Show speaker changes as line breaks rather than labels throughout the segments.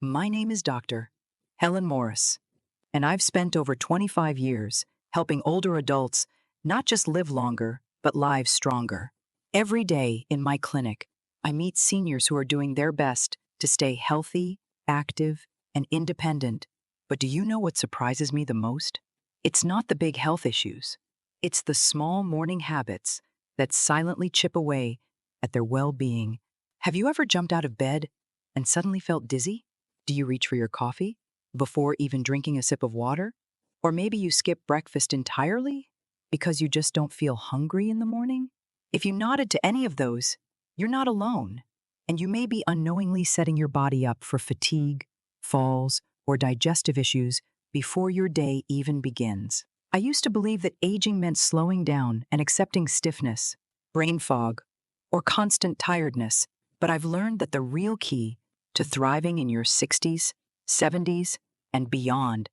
My name is Dr. Helen Morris, and I've spent over 25 years helping older adults not just live longer, but lives stronger. Every day in my clinic, I meet seniors who are doing their best to stay healthy, active, and independent. But do you know what surprises me the most? It's not the big health issues. It's the small morning habits that silently chip away at their well-being. Have you ever jumped out of bed and suddenly felt dizzy? Do you reach for your coffee before even drinking a sip of water? Or maybe you skip breakfast entirely because you just don't feel hungry in the morning? If you nodded to any of those, you're not alone, and you may be unknowingly setting your body up for fatigue, falls, or digestive issues before your day even begins. I used to believe that aging meant slowing down and accepting stiffness, brain fog, or constant tiredness, but I've learned that the real key to thriving in your 60s, 70s, and beyond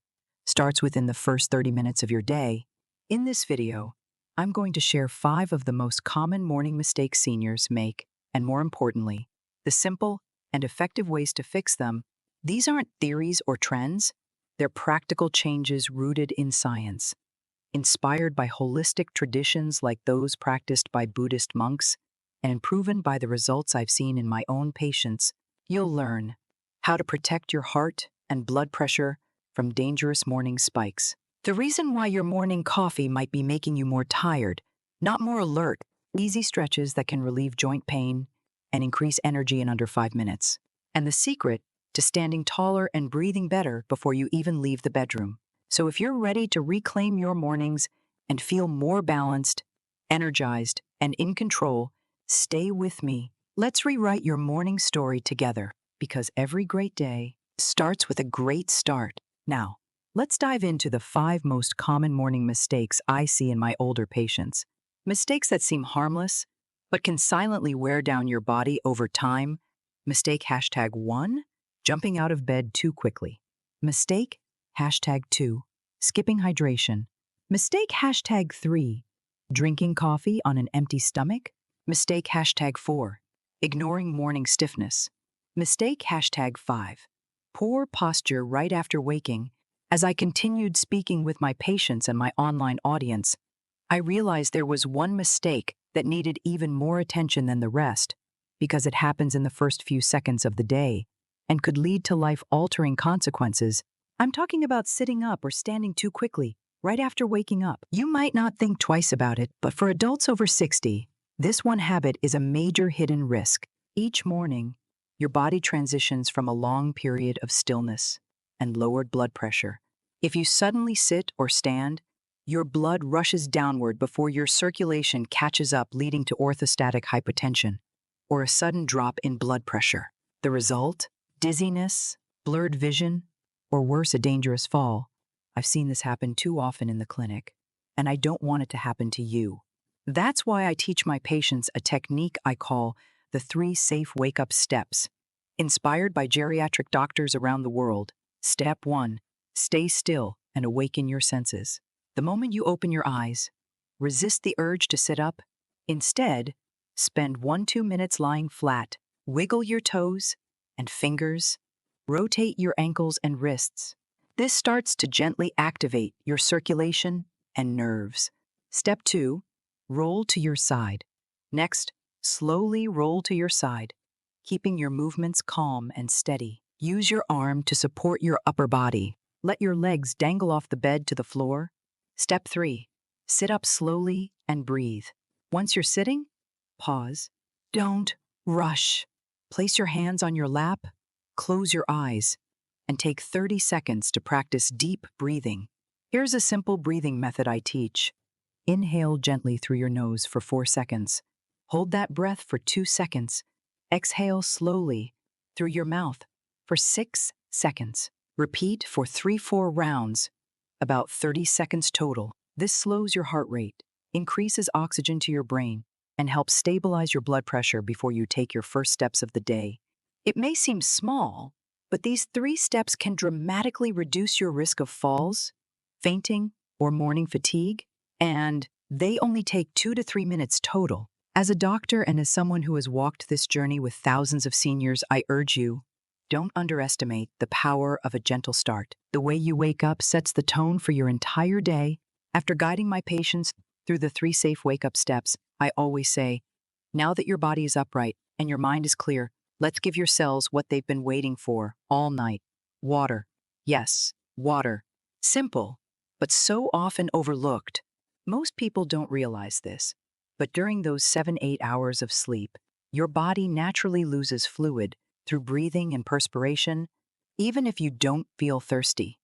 starts within the first 30 minutes of your day. In this video, I'm going to share 5 of the most common morning mistakes seniors make, and more importantly, the simple and effective ways to fix them. These aren't theories or trends, they're practical changes rooted in science. Inspired by holistic traditions like those practiced by Buddhist monks, and proven by the results I've seen in my own patients, you'll learn how to protect your heart and blood pressure from dangerous morning spikes. The reason why your morning coffee might be making you more tired, not more alert. Easy stretches that can relieve joint pain and increase energy in under 5 minutes. And the secret to standing taller and breathing better before you even leave the bedroom. So if you're ready to reclaim your mornings and feel more balanced, energized, and in control, stay with me. Let's rewrite your morning story together, because every great day starts with a great start. Now, let's dive into the 5 most common morning mistakes I see in my older patients. Mistakes that seem harmless, but can silently wear down your body over time. Mistake #1, jumping out of bed too quickly. Mistake #2, skipping hydration. Mistake #3, drinking coffee on an empty stomach. Mistake #4, ignoring morning stiffness. Mistake #5, poor posture right after waking. As I continued speaking with my patients and my online audience, I realized there was one mistake that needed even more attention than the rest, because it happens in the first few seconds of the day and could lead to life-altering consequences. I'm talking about sitting up or standing too quickly right after waking up. You might not think twice about it, but for adults over 60, this one habit is a major hidden risk. Each morning, your body transitions from a long period of stillness and lowered blood pressure. If you suddenly sit or stand, your blood rushes downward before your circulation catches up, leading to orthostatic hypotension or a sudden drop in blood pressure. The result? Dizziness, blurred vision, or worse, a dangerous fall. I've seen this happen too often in the clinic, and I don't want it to happen to you. That's why I teach my patients a technique I call the 3 safe wake-up steps. Inspired by geriatric doctors around the world. Step 1, stay still and awaken your senses. The moment you open your eyes, resist the urge to sit up. Instead, spend 1-2 minutes lying flat. Wiggle your toes and fingers. Rotate your ankles and wrists. This starts to gently activate your circulation and nerves. Step 2, roll to your side. Next, slowly roll to your side, keeping your movements calm and steady. Use your arm to support your upper body. Let your legs dangle off the bed to the floor. Step 3, sit up slowly and breathe. Once you're sitting, pause. Don't rush. Place your hands on your lap, close your eyes, and take 30 seconds to practice deep breathing. Here's a simple breathing method I teach. Inhale gently through your nose for 4 seconds. Hold that breath for 2 seconds. Exhale slowly through your mouth for 6 seconds. Repeat for 3-4 rounds, about 30 seconds total. This slows your heart rate, increases oxygen to your brain, and helps stabilize your blood pressure before you take your first steps of the day. It may seem small, but these 3 steps can dramatically reduce your risk of falls, fainting, or morning fatigue, and they only take 2 to 3 minutes total. As a doctor and as someone who has walked this journey with thousands of seniors, I urge you, Don't underestimate the power of a gentle start. The way you wake up sets the tone for your entire day. After guiding my patients through the 3 safe wake-up steps, I always say, now that your body is upright and your mind is clear, let's give your cells what they've been waiting for all night. Water. Yes, water. Simple, but so often overlooked. Most people don't realize this, but during those 7-8 hours of sleep, your body naturally loses fluid through breathing and perspiration, even if you don't feel thirsty.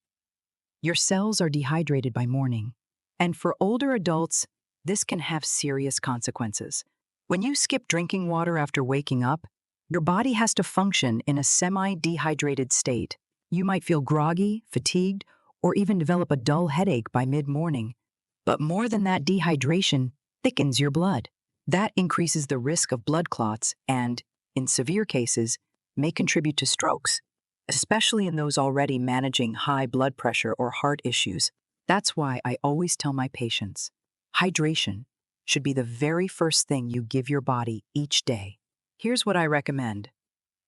Your cells are dehydrated by morning, and for older adults, this can have serious consequences. When you skip drinking water after waking up, your body has to function in a semi-dehydrated state. You might feel groggy, fatigued, or even develop a dull headache by mid-morning. But more than that, dehydration thickens your blood. That increases the risk of blood clots and, in severe cases, may contribute to strokes, especially in those already managing high blood pressure or heart issues. That's why I always tell my patients, hydration should be the very first thing you give your body each day. Here's what I recommend.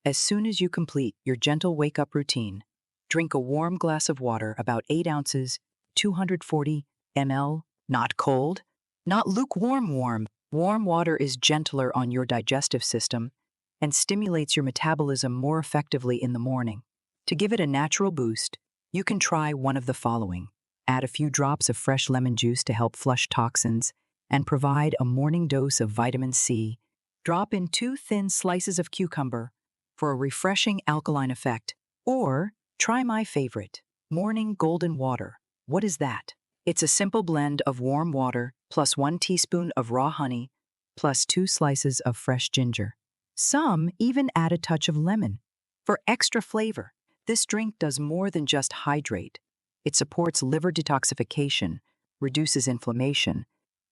As soon as you complete your gentle wake-up routine, drink a warm glass of water, about 8 ounces, 240 ml, not cold, not lukewarm warm. Warm water is gentler on your digestive system and stimulates your metabolism more effectively in the morning. To give it a natural boost, you can try one of the following. Add a few drops of fresh lemon juice to help flush toxins and provide a morning dose of vitamin C. Drop in 2 thin slices of cucumber for a refreshing alkaline effect. Or try my favorite, morning golden water. What is that? It's a simple blend of warm water plus 1 teaspoon of raw honey plus 2 slices of fresh ginger. Some even add a touch of lemon for extra flavor. This drink does more than just hydrate. It supports liver detoxification, reduces inflammation,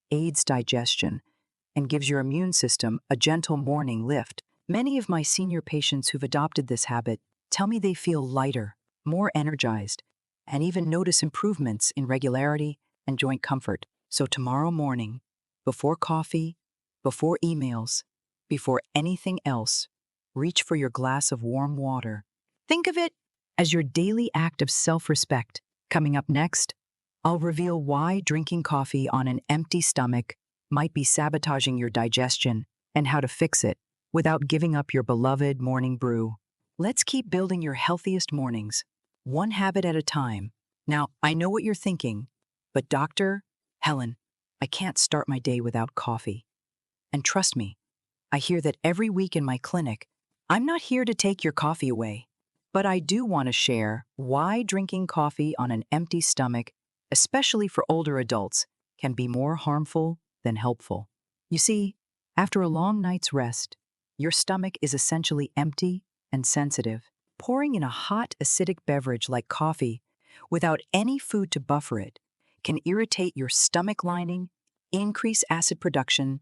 aids digestion, and gives your immune system a gentle morning lift. Many of my senior patients who've adopted this habit tell me they feel lighter, more energized, and even notice improvements in regularity and joint comfort. So tomorrow morning, before coffee, before emails, before anything else, reach for your glass of warm water. Think of it as your daily act of self-respect. Coming up next, I'll reveal why drinking coffee on an empty stomach might be sabotaging your digestion and how to fix it without giving up your beloved morning brew. Let's keep building your healthiest mornings, one habit at a time. Now, I know what you're thinking, but Dr. Helen, I can't start my day without coffee. And trust me, I hear that every week in my clinic. I'm not here to take your coffee away, but I do want to share why drinking coffee on an empty stomach, especially for older adults, can be more harmful than helpful. You see, after a long night's rest, your stomach is essentially empty and sensitive. Pouring in a hot, acidic beverage like coffee without any food to buffer it can irritate your stomach lining, increase acid production,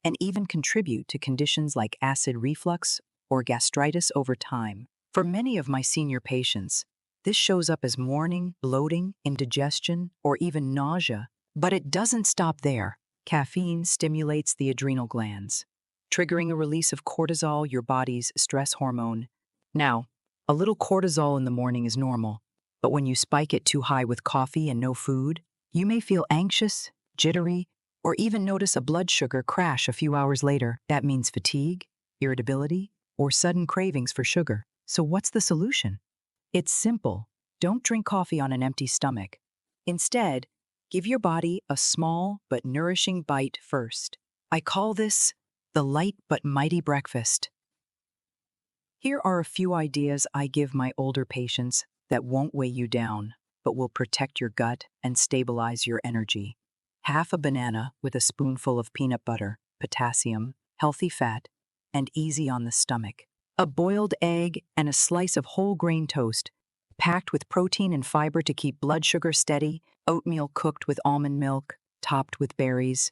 and even contribute to conditions like acid reflux or gastritis over time. For many of my senior patients, this shows up as morning bloating, indigestion, or even nausea. But it doesn't stop there. Caffeine stimulates the adrenal glands, triggering a release of cortisol, your body's stress hormone. Now, a little cortisol in the morning is normal, but when you spike it too high with coffee and no food, you may feel anxious, jittery, or even notice a blood sugar crash a few hours later. That means fatigue, irritability, or sudden cravings for sugar. So what's the solution? It's simple. Don't drink coffee on an empty stomach. Instead, give your body a small but nourishing bite first. I call this the light but mighty breakfast. Here are a few ideas I give my older patients that won't weigh you down, but will protect your gut and stabilize your energy. Half a banana with a spoonful of peanut butter, potassium, healthy fat, and easy on the stomach. A boiled egg and a slice of whole grain toast, packed with protein and fiber to keep blood sugar steady. Oatmeal cooked with almond milk, topped with berries,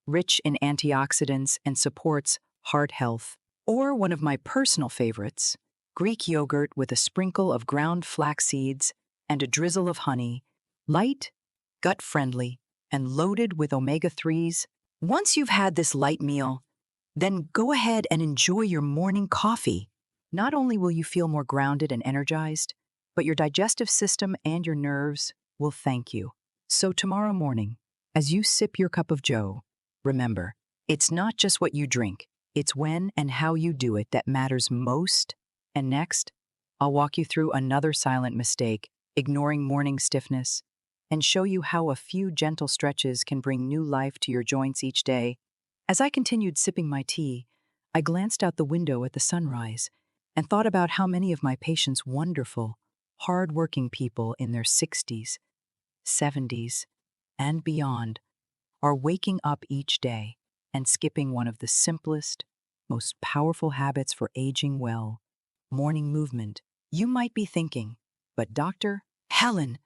rich in antioxidants and supports heart health. Or one of my personal favorites, Greek yogurt with a sprinkle of ground flax seeds and a drizzle of honey, light, gut-friendly, and loaded with omega-3s. Once you've had this light meal, then go ahead and enjoy your morning coffee. Not only will you feel more grounded and energized, but your digestive system and your nerves will thank you. So tomorrow morning, as you sip your cup of joe, remember, it's not just what you drink, it's when and how you do it that matters most. And next, I'll walk you through another silent mistake, ignoring morning stiffness, and show you how a few gentle stretches can bring new life to your joints each day. As I continued sipping my tea, I glanced out the window at the sunrise and thought about how many of my patients' wonderful, hard-working people in their 60s, 70s, and beyond are waking up each day and skipping one of the simplest, most powerful habits for aging well, morning movement. You might be thinking, but Dr. Helen,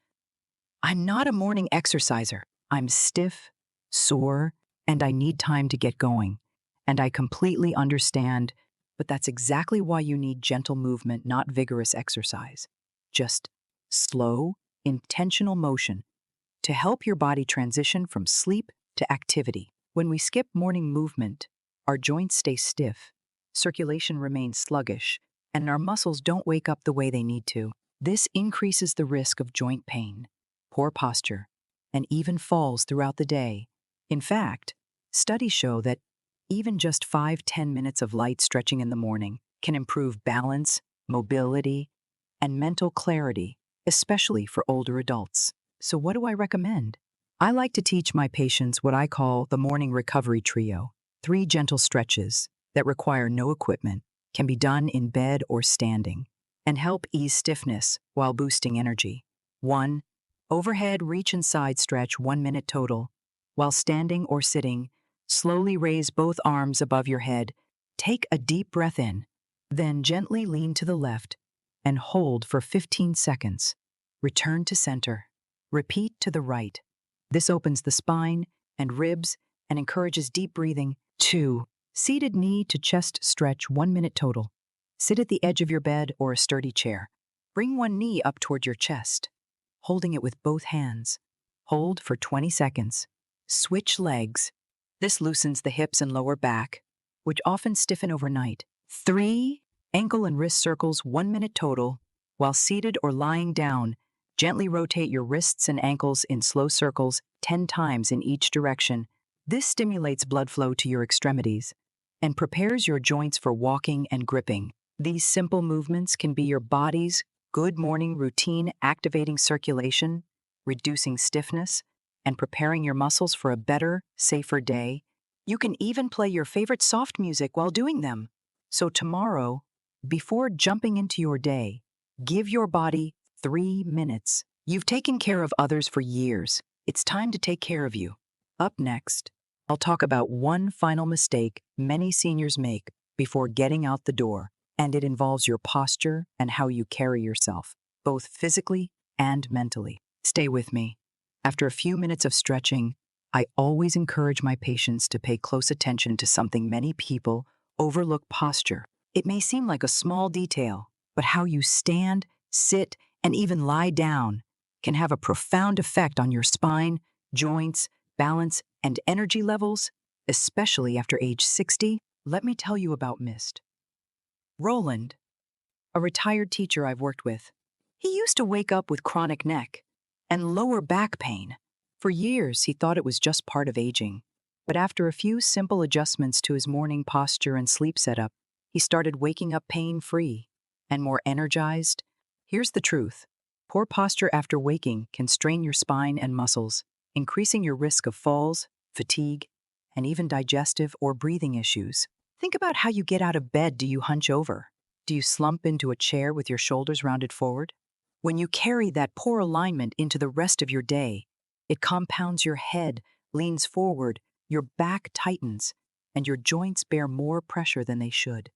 I'm not a morning exerciser. I'm stiff, sore, and I need time to get going. And I completely understand, but that's exactly why you need gentle movement, not vigorous exercise. Just slow, intentional motion to help your body transition from sleep to activity. When we skip morning movement, our joints stay stiff, circulation remains sluggish, and our muscles don't wake up the way they need to. This increases the risk of joint pain, poor posture, and even falls throughout the day. In fact, studies show that even just 5–10 minutes of light stretching in the morning can improve balance, mobility, and mental clarity, especially for older adults. So what do I recommend? I like to teach my patients what I call the morning recovery trio. 3 gentle stretches that require no equipment, can be done in bed or standing, and help ease stiffness while boosting energy. 1. Overhead reach and side stretch 1 minute total. While standing or sitting, slowly raise both arms above your head. Take a deep breath in, then gently lean to the left and hold for 15 seconds. Return to center. Repeat to the right. This opens the spine and ribs and encourages deep breathing. 2. Seated knee to chest stretch 1 minute total. Sit at the edge of your bed or a sturdy chair. Bring one knee up toward your chest, holding it with both hands. Hold for 20 seconds. Switch legs. This loosens the hips and lower back, which often stiffen overnight. 3. Ankle and wrist circles 1 minute total. While seated or lying down, gently rotate your wrists and ankles in slow circles 10 times in each direction. This stimulates blood flow to your extremities and prepares your joints for walking and gripping. These simple movements can be your body's good morning routine, activating circulation, reducing stiffness, and preparing your muscles for a better, safer day. You can even play your favorite soft music while doing them. So tomorrow, before jumping into your day, give your body 3 minutes. You've taken care of others for years. It's time to take care of you. Up next, I'll talk about one final mistake many seniors make before getting out the door, and it involves your posture and how you carry yourself, both physically and mentally. Stay with me. After a few minutes of stretching, I always encourage my patients to pay close attention to something many people overlook: posture. It may seem like a small detail, but how you stand, sit, and even lie down can have a profound effect on your spine, joints, balance, and energy levels, especially after age 60. Let me tell you about Mist. Roland, a retired teacher I've worked with, he used to wake up with chronic neck and lower back pain. For years, he thought it was just part of aging. But after a few simple adjustments to his morning posture and sleep setup, he started waking up pain-free and more energized. Here's the truth. Poor posture after waking can strain your spine and muscles, increasing your risk of falls, fatigue, and even digestive or breathing issues. Think about how you get out of bed. Do you hunch over? Do you slump into a chair with your shoulders rounded forward? When you carry that poor alignment into the rest of your day, it compounds. Your head leans forward, your back tightens, and your joints bear more pressure than they should.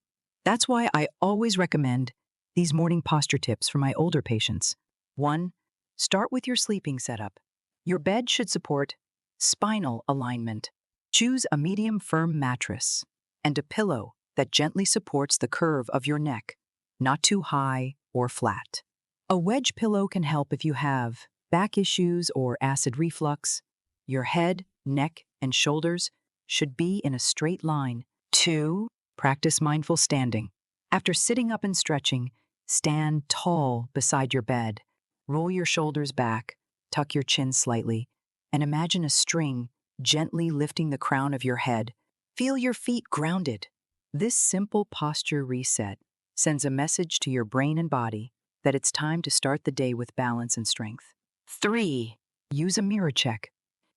That's why I always recommend these morning posture tips for my older patients. 1. Start with your sleeping setup. Your bed should support spinal alignment. Choose a medium firm mattress and a pillow that gently supports the curve of your neck, not too high or flat. A wedge pillow can help if you have back issues or acid reflux. Your head, neck, and shoulders should be in a straight line. 2. Practice mindful standing. After sitting up and stretching, stand tall beside your bed. Roll your shoulders back, tuck your chin slightly, and imagine a string gently lifting the crown of your head. Feel your feet grounded. This simple posture reset sends a message to your brain and body that it's time to start the day with balance and strength. 3. Use a mirror check.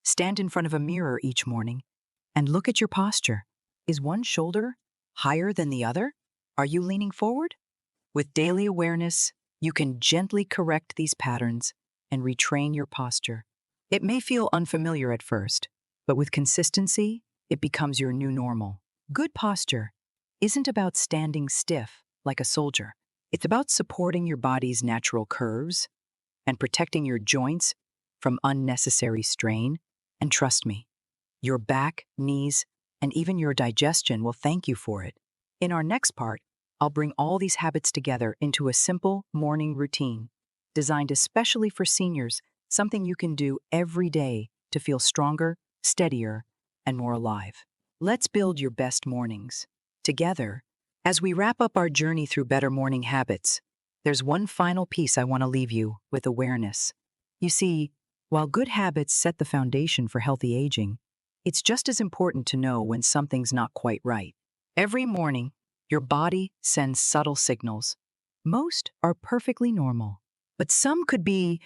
Stand in front of a mirror each morning and look at your posture. Is one shoulder higher than the other? Are you leaning forward? With daily awareness, you can gently correct these patterns and retrain your posture. It may feel unfamiliar at first, but with consistency, it becomes your new normal. Good posture isn't about standing stiff like a soldier. It's about supporting your body's natural curves and protecting your joints from unnecessary strain. And trust me, your back, knees, and even your digestion will thank you for it. In our next part, I'll bring all these habits together into a simple morning routine, designed especially for seniors, something you can do every day to feel stronger, steadier, and more alive. Let's build your best mornings together. As we wrap up our journey through better morning habits, there's one final piece I want to leave you with: awareness. You see, while good habits set the foundation for healthy aging, it's just as important to know when something's not quite right. Every morning, your body sends subtle signals. Most are perfectly normal, but some could be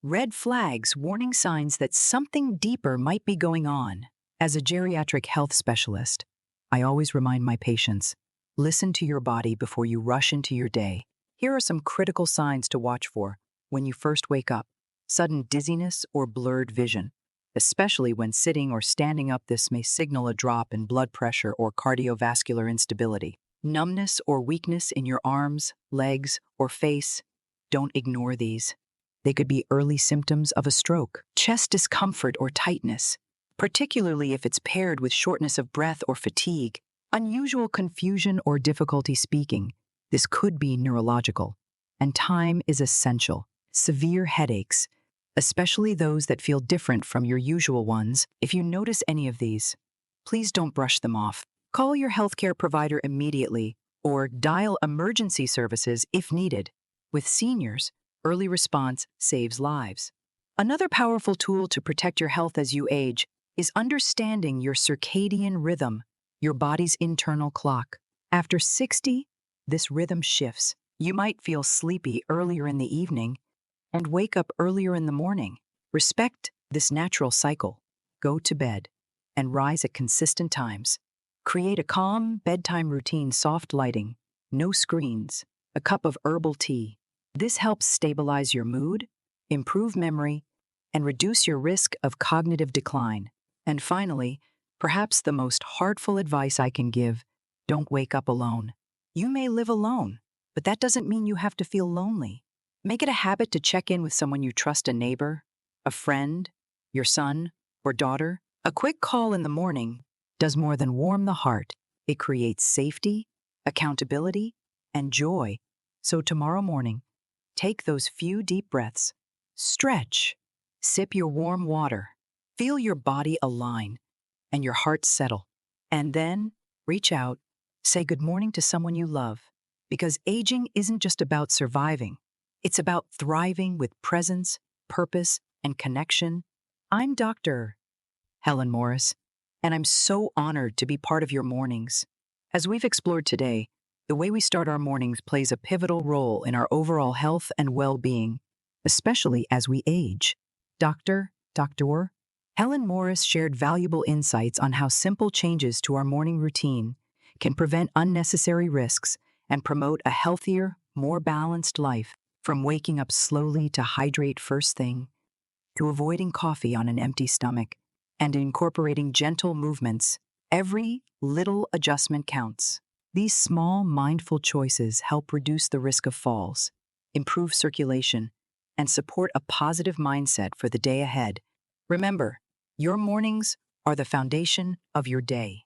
red flags, warning signs that something deeper might be going on. As a geriatric health specialist, I always remind my patients, listen to your body before you rush into your day. Here are some critical signs to watch for when you first wake up: sudden dizziness or blurred vision, especially when sitting or standing up. This may signal a drop in blood pressure or cardiovascular instability. Numbness or weakness in your arms, legs, or face. Don't ignore these. They could be early symptoms of a stroke. Chest discomfort or tightness, particularly if it's paired with shortness of breath or fatigue. Unusual confusion or difficulty speaking. This could be neurological. And time is essential. Severe headaches, especially those that feel different from your usual ones. If you notice any of these, please don't brush them off. Call your healthcare provider immediately or dial emergency services if needed. With seniors, early response saves lives. Another powerful tool to protect your health as you age is understanding your circadian rhythm, your body's internal clock. After 60, this rhythm shifts. You might feel sleepy earlier in the evening and wake up earlier in the morning. Respect this natural cycle. Go to bed and rise at consistent times. Create a calm bedtime routine: soft lighting, no screens, a cup of herbal tea. This helps stabilize your mood, improve memory, and reduce your risk of cognitive decline. And finally, perhaps the most heartful advice I can give: don't wake up alone. You may live alone, but that doesn't mean you have to feel lonely. Make it a habit to check in with someone you trust: a neighbor, a friend, your son or daughter. A quick call in the morning does more than warm the heart. It creates safety, accountability, and joy. So tomorrow morning, take those few deep breaths, stretch, sip your warm water, feel your body align and your heart settle. And then reach out, say good morning to someone you love, because aging isn't just about surviving. It's about thriving with presence, purpose, and connection. I'm Dr. Helen Morris, and I'm so honored to be part of your mornings. As we've explored today, the way we start our mornings plays a pivotal role in our overall health and well-being, especially as we age. Dr. Helen Morris shared valuable insights on how simple changes to our morning routine can prevent unnecessary risks and promote a healthier, more balanced life. From waking up slowly to hydrate first thing, to avoiding coffee on an empty stomach, and incorporating gentle movements, every little adjustment counts. These small, mindful choices help reduce the risk of falls, improve circulation, and support a positive mindset for the day ahead. Remember, your mornings are the foundation of your day.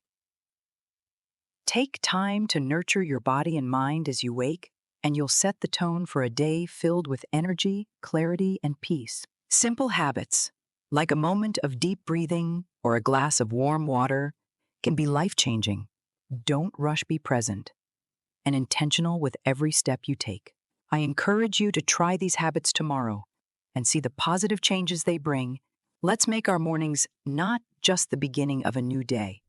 Take time to nurture your body and mind as you wake, and you'll set the tone for a day filled with energy, clarity, and peace. Simple habits, like a moment of deep breathing or a glass of warm water, can be life-changing. Don't rush, be present. and intentional with every step you take. I encourage you to try these habits tomorrow and see the positive changes they bring. Let's make our mornings not just the beginning of a new day,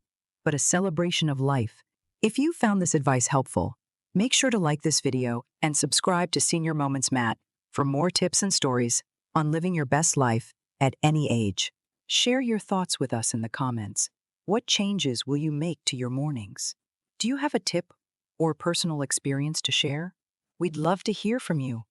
but a celebration of life. If you found this advice helpful, make sure to like this video and subscribe to Senior Moments Matt for more tips and stories on living your best life at any age. Share your thoughts with us in the comments. What changes will you make to your mornings? Do you have a tip or personal experience to share? We'd love to hear from you.